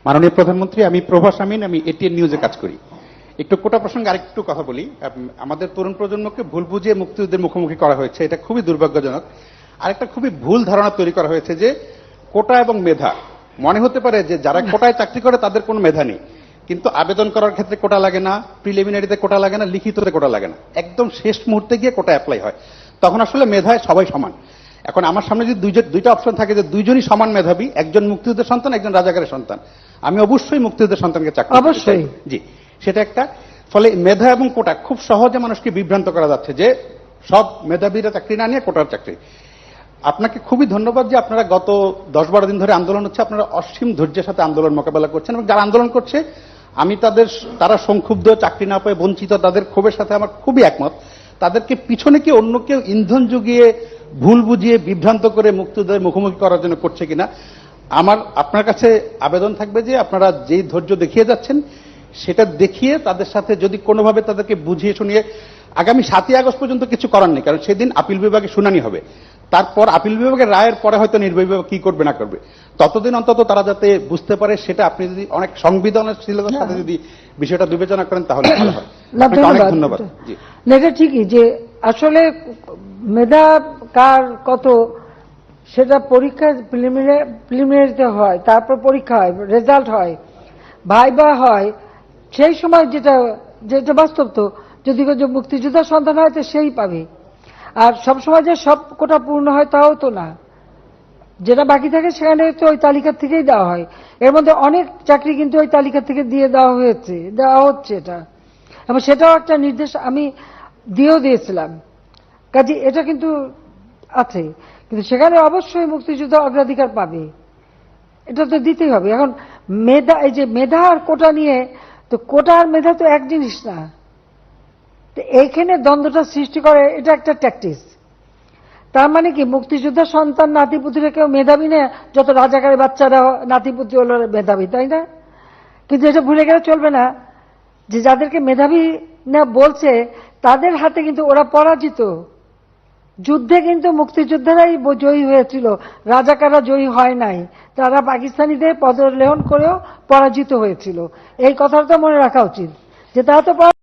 মাননীয় প্রধানমন্ত্রী, আমি প্রভাস আমিন, আমি এটিএন নিউজে কাজ করি। একটু কোটা প্রসঙ্গে আরেকটু কথা বলি। আমাদের তরুণ প্রজন্মকে ভুল বুঝিয়ে মুক্তিযুদ্ধের মুখোমুখি করা হয়েছে, এটা খুবই দুর্ভাগ্যজনক। আরেকটা খুবই ভুল ধারণা তৈরি করা হয়েছে যে কোটা এবং মেধা, মনে হতে পারে যে যারা কোটায় চাকরি করে তাদের কোনো মেধা নেই, কিন্তু আবেদন করার ক্ষেত্রে কোটা লাগে না, প্রিলিমিনারিতে কোটা লাগে না, লিখিততে কোটা লাগে না, একদম শেষ মুহূর্তে গিয়ে কোটা অ্যাপ্লাই হয়। তখন আসলে মেধায় সবাই সমান। এখন আমার সামনে যদি দুইটা অপশন থাকে যে দুইজনই সমান মেধাবী, একজন মুক্তিযুদ্ধের সন্তান, একজন রাজাকারের সন্তান, আমি অবশ্যই মুক্তিযুদ্ধের সন্তানকে চাকরি দিতে চাই। জি, সেটা একটা। ফলে মেধা এবং কোটা খুব সহজে মানুষকে বিভ্রান্ত করা যাচ্ছে যে সব মেধাবীরা চাকরি না নিয়ে কোটার চাকরি। আপনাকে খুবই ধন্যবাদ যে আপনারা গত 10-12 দিন ধরে আন্দোলন হচ্ছে, আপনারা অসীম ধৈর্যের সাথে আন্দোলন মোকাবেলা করছেন, এবং যারা আন্দোলন করছে আমি তারা সংক্ষুব্ধ, চাকরি না পেয়ে বঞ্চিত, তাদের ক্ষোভের সাথে আমার খুবই একমত। তাদেরকে পিছনে কি অন্য কেউ ইন্ধন জুগিয়ে ভুল বুঝিয়ে বিভ্রান্ত করে মুক্তিযুদ্ধের মুখোমুখি করার জন্য করছে কিনা, আমার আপনার কাছে আবেদন থাকবে যে আপনারা যেই ধৈর্য দেখিয়ে যাচ্ছেন সেটা দেখিয়ে তাদের সাথে যদি কোনোভাবে তাদেরকে বুঝিয়ে শুনিয়ে, আগামী 7ই আগস্ট পর্যন্ত কিছু করার নেই, কারণ সেদিন আপিল বিভাগে শুনানি হবে, তারপর আপিল বিভাগের রায়ের পরে হয়তো নির্বাহী বিভাগ কি করবে না করবে, ততদিন অন্তত তারা যাতে বুঝতে পারে, সেটা আপনি যদি অনেক সংবেদনশীলতার সাথে যদি বিষয়টা বিবেচনা করেন তাহলে ভালো হয়। অনেক ধন্যবাদ। জি, এটা ঠিকই যে আসলে মেধা কার কত সেটা পরীক্ষা প্রিলিমিনারিতে হয়, তারপর পরীক্ষা হয়, রেজাল্ট হয়, ভাইবা হয়, সেই সময় যেটা বাস্তব। তো যদি মুক্তিযোদ্ধার সন্তান হয় তো সেই পাবে, আর সবসময় যে সব কোটা পূর্ণ হয় তাও তো না, যেটা বাকি থাকে সেখানে তো ওই তালিকা থেকেই দেওয়া হয়। এর মধ্যে অনেক চাকরি কিন্তু ওই তালিকা থেকে দেওয়া হচ্ছে এটা, এবং সেটাও একটা নির্দেশ আমি দিয়েছিলাম। কাজে এটা কিন্তু আছে, কিন্তু সেখানে অবশ্যই মুক্তিযুদ্ধ অগ্রাধিকার পাবে, এটা তো দিতেই হবে। এখন এই যে মেধা আর কোটা নিয়ে, তো কোটা আর মেধা তো এক জিনিস না, তো এইখানে দ্বন্দ্বটা সৃষ্টি করে, এটা একটা ট্যাকটিস। তার মানে কি মুক্তিযোদ্ধা সন্তান নাতিপুতিরা কেউ মেধাবী না, যত রাজাকারের বাচ্চারা নাতিপুতি হলো মেধাবী, তাই না? কিন্তু এটা ভুলে গেলে চলবে না যে যাদেরকে মেধাবী না বলছে তাদের হাতে কিন্তু ওরা পরাজিত। যুদ্ধে কিন্তু মুক্তিযোদ্ধারাই জয়ী হয়েছিল, রাজাকাররা জয়ী হয় নাই, তারা পাকিস্তানিদের পদলেহন করেও পরাজিত হয়েছিল। এই কথাটা তো মনে রাখা উচিত যে তারা তো